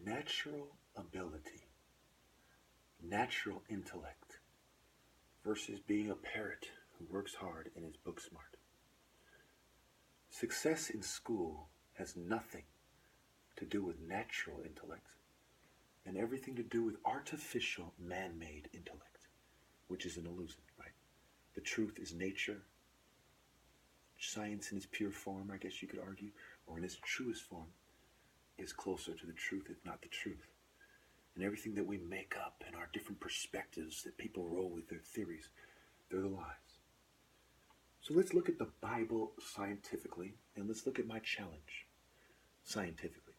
Natural ability, natural intellect versus being a parrot who works hard and is book smart. Success in school has nothing to do with natural intellect and everything to do with artificial man-made intellect, which is an illusion, right? The truth is nature. Science in its pure form, I guess you could argue, or in its truest form, is closer to the truth, if not the truth. And everything that we make up and our different perspectives that people roll with their theories, they're the lies. So let's look at the Bible scientifically, and let's look at my challenge scientifically.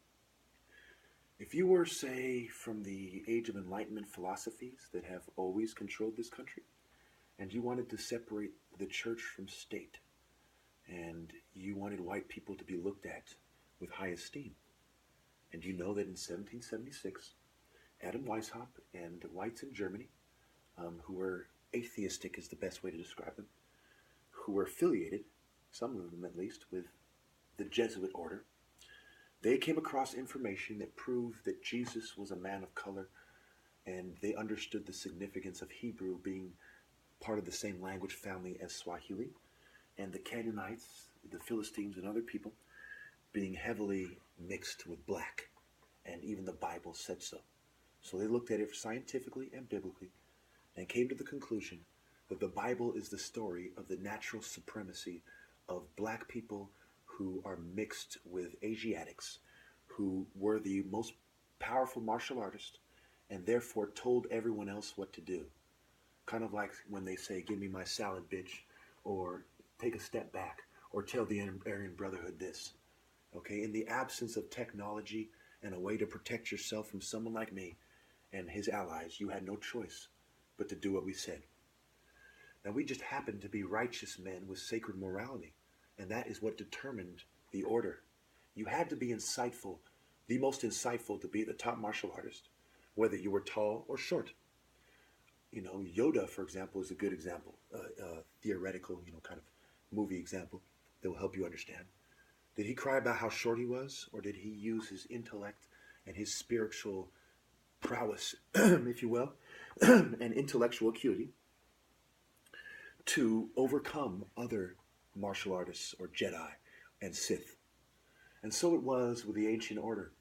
If you were, say, from the Age of Enlightenment philosophies that have always controlled this country, and you wanted to separate the church from state, and you wanted white people to be looked at with high esteem, and you know that in 1776, Adam Weishaupt and whites in Germany, who were atheistic is the best way to describe them, who were affiliated, some of them at least, with the Jesuit order, they came across information that proved that Jesus was a man of color, and they understood the significance of Hebrew being part of the same language family as Swahili, and the Canaanites, the Philistines, and other people being heavily mixed with black, and even the Bible said so. So they looked at it scientifically and biblically and came to the conclusion that the Bible is the story of the natural supremacy of black people who are mixed with Asiatics, who were the most powerful martial artists and therefore told everyone else what to do. Kind of like when they say, "Give me my salad, bitch," or "Take a step back," or "Tell the Aryan Brotherhood this." Okay, in the absence of technology and a way to protect yourself from someone like me and his allies, you had no choice but to do what we said. Now, we just happened to be righteous men with sacred morality, and that is what determined the order. You had to be insightful, the most insightful to be the top martial artist, whether you were tall or short. You know, Yoda, for example, is a good example, theoretical, kind of movie example that will help you understand. Did he cry about how short he was, or did he use his intellect and his spiritual prowess, if you will, and intellectual acuity to overcome other martial artists or Jedi and Sith? And so it was with the ancient order.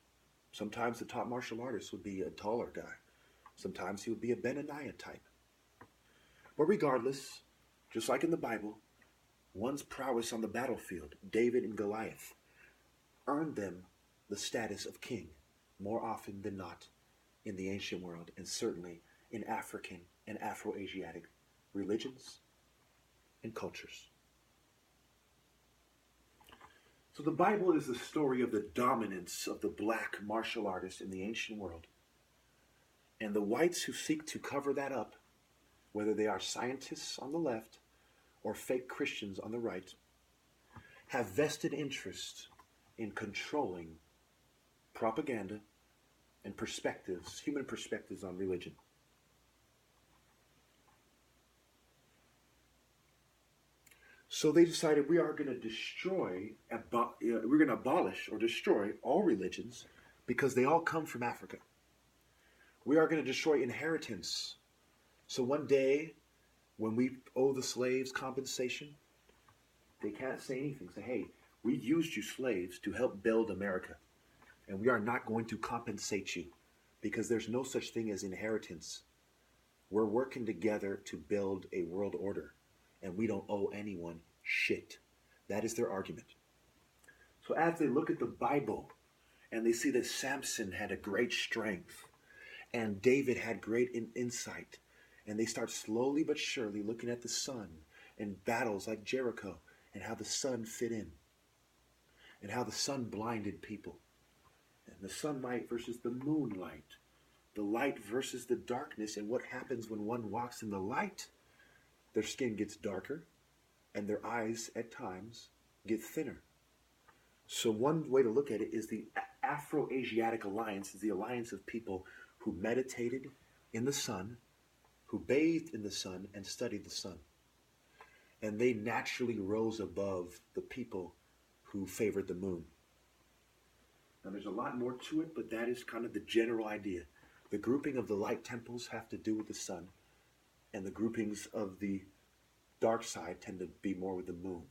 Sometimes the top martial artist would be a taller guy. Sometimes he would be a Benaniah type. But regardless, just like in the Bible, one's prowess on the battlefield, David and Goliath, earned them the status of king more often than not in the ancient world, and certainly in African and Afro-Asiatic religions and cultures. So the Bible is the story of the dominance of the black martial artist in the ancient world. And the whites who seek to cover that up, whether they are scientists on the left or fake Christians on the right, have vested interest in controlling propaganda and perspectives, human perspectives on religion. So they decided we are going to we're going to abolish or destroy all religions because they all come from Africa. We are going to destroy inheritance. So one day, when we owe the slaves compensation, they can't say anything. Say, "Hey, we used you slaves to help build America, and we are not going to compensate you because there's no such thing as inheritance. We're working together to build a world order, and we don't owe anyone shit." That is their argument. So as they look at the Bible and they see that Samson had a great strength and David had great insight, and they start slowly but surely looking at the sun and battles like Jericho and how the sun fit in and how the sun blinded people, and the sunlight versus the moonlight, the light versus the darkness, and what happens when one walks in the light. Their skin gets darker and their eyes at times get thinner. So one way to look at it is the Afro-Asiatic alliance is the alliance of people who meditated in the sun, who bathed in the sun and studied the sun. And they naturally rose above the people who favored the moon. Now, there's a lot more to it, but that is kind of the general idea. The grouping of the light temples have to do with the sun, and the groupings of the dark side tend to be more with the moon.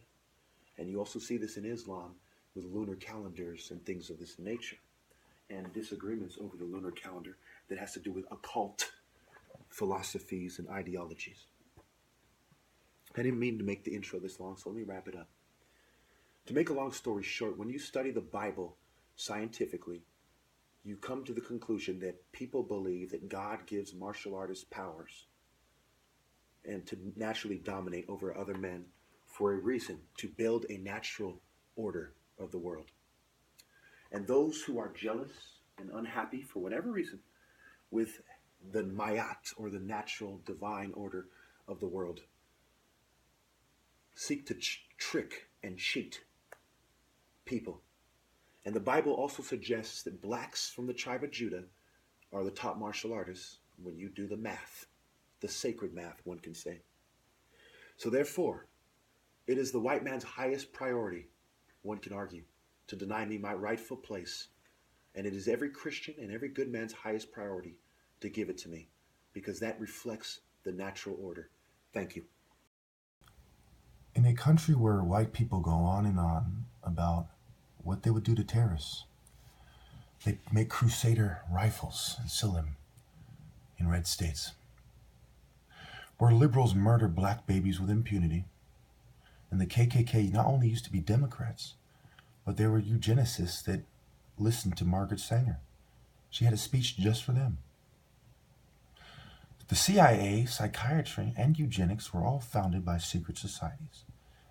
And you also see this in Islam with lunar calendars and things of this nature, and disagreements over the lunar calendar that has to do with occult philosophies and ideologies. I didn't mean to make the intro this long, so let me wrap it up. To make a long story short, when you study the Bible scientifically, you come to the conclusion that people believe that God gives martial artists powers and to naturally dominate over other men for a reason, to build a natural order of the world. And those who are jealous and unhappy for whatever reason with the mayat, or the natural divine order of the world, seek to trick and cheat people. And the Bible also suggests that blacks from the tribe of Judah are the top martial artists when you do the math, the sacred math, one can say. So therefore, it is the white man's highest priority, one can argue, to deny me my rightful place. And it is every Christian and every good man's highest priority to give it to me, because that reflects the natural order. Thank you. In a country where white people go on and on about what they would do to terrorists, they make Crusader rifles and sell them in red states. Where liberals murder black babies with impunity, and the KKK not only used to be Democrats, but they were eugenicists that listened to Margaret Sanger. She had a speech just for them. The CIA, psychiatry, and eugenics were all founded by secret societies.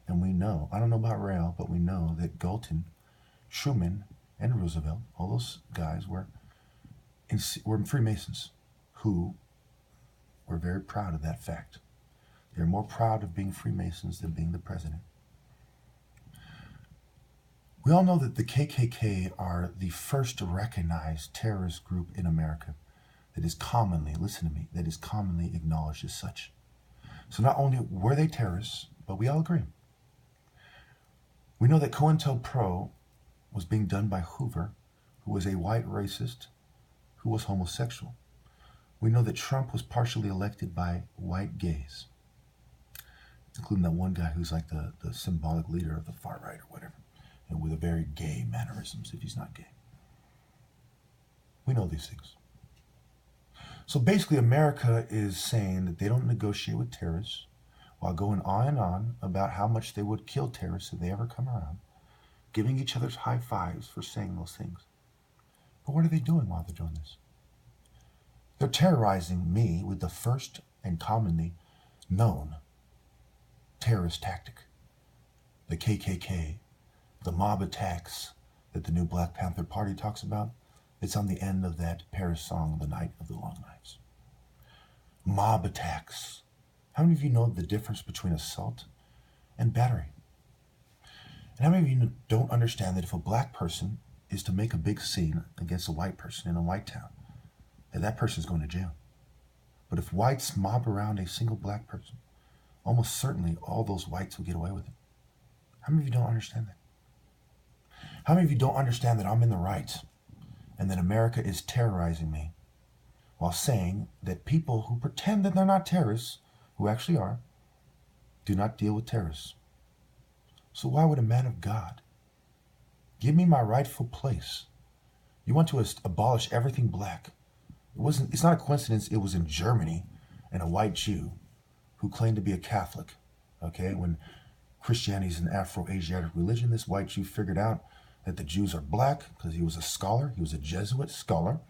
And we know, I don't know about Rail, but we know that Galton, Truman, and Roosevelt, all those guys were Freemasons who were very proud of that fact. They're more proud of being Freemasons than being the president. We all know that the KKK are the first recognized terrorist group in America that is commonly, listen to me, that is commonly acknowledged as such. So not only were they terrorists, but we all agree. We know that COINTELPRO was being done by Hoover, who was a white racist who was homosexual. We know that Trump was partially elected by white gays, including that one guy who's like the symbolic leader of the far right or whatever, and with a very gay mannerisms if he's not gay. We know these things. So basically, America is saying that they don't negotiate with terrorists, while going on and on about how much they would kill terrorists if they ever come around, giving each other high fives for saying those things. But what are they doing while they're doing this? They're terrorizing me with the first and commonly known terrorist tactic, the KKK, the mob attacks that the new Black Panther Party talks about. It's on the end of that Paris song, The Night of the Long Knives. Mob attacks. How many of you know the difference between assault and battery? And how many of you don't understand that if a black person is to make a big scene against a white person in a white town, that person is going to jail? But if whites mob around a single black person, almost certainly all those whites will get away with it. How many of you don't understand that? How many of you don't understand that I'm in the right and that America is terrorizing me while saying that people who pretend that they're not terrorists, who actually are, do not deal with terrorists? So why would a man of God give me my rightful place? You want to abolish everything black. It's not a coincidence it was in Germany and a white Jew who claimed to be a Catholic. Okay, when Christianity is an Afro-Asiatic religion, this white Jew figured out that the Jews are black because he was a scholar. He was a Jesuit scholar.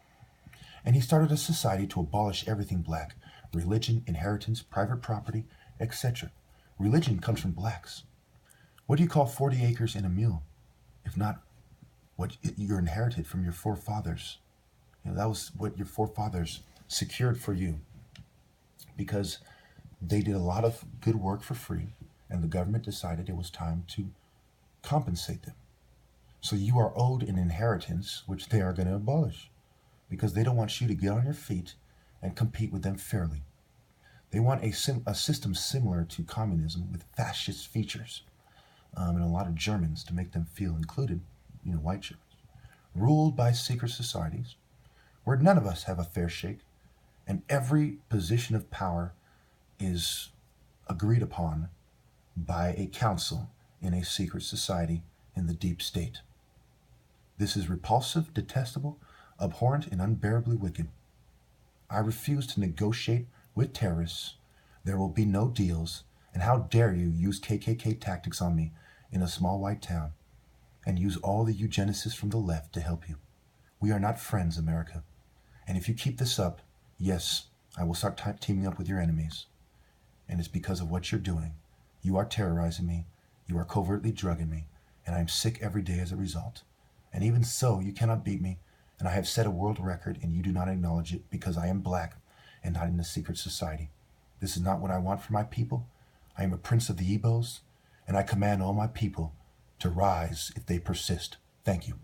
And he started a society to abolish everything black: religion, inheritance, private property, etc. Religion comes from blacks. What do you call 40 acres and a mule, if not what you're inherited from your forefathers? That was what your forefathers secured for you, because they did a lot of good work for free, and the government decided it was time to compensate them. So you are owed an inheritance, which they are going to abolish, because they don't want you to get on your feet and compete with them fairly. They want a system similar to communism with fascist features, and a lot of Germans to make them feel included, white Germans. ruled by secret societies, where none of us have a fair shake, and every position of power is agreed upon by a council in a secret society in the deep state. This is repulsive, detestable, abhorrent, and unbearably wicked. I refuse to negotiate with terrorists. There will be no deals, and how dare you use KKK tactics on me in a small white town and use all the eugenicists from the left to help you. We are not friends, America. And if you keep this up, yes, I will start teaming up with your enemies. And it's because of what you're doing. You are terrorizing me, you are covertly drugging me, and I am sick every day as a result. And even so, you cannot beat me, and I have set a world record, and you do not acknowledge it because I am black and not in a secret society. This is not what I want for my people. I am a prince of the Igbos, and I command all my people to rise if they persist. Thank you.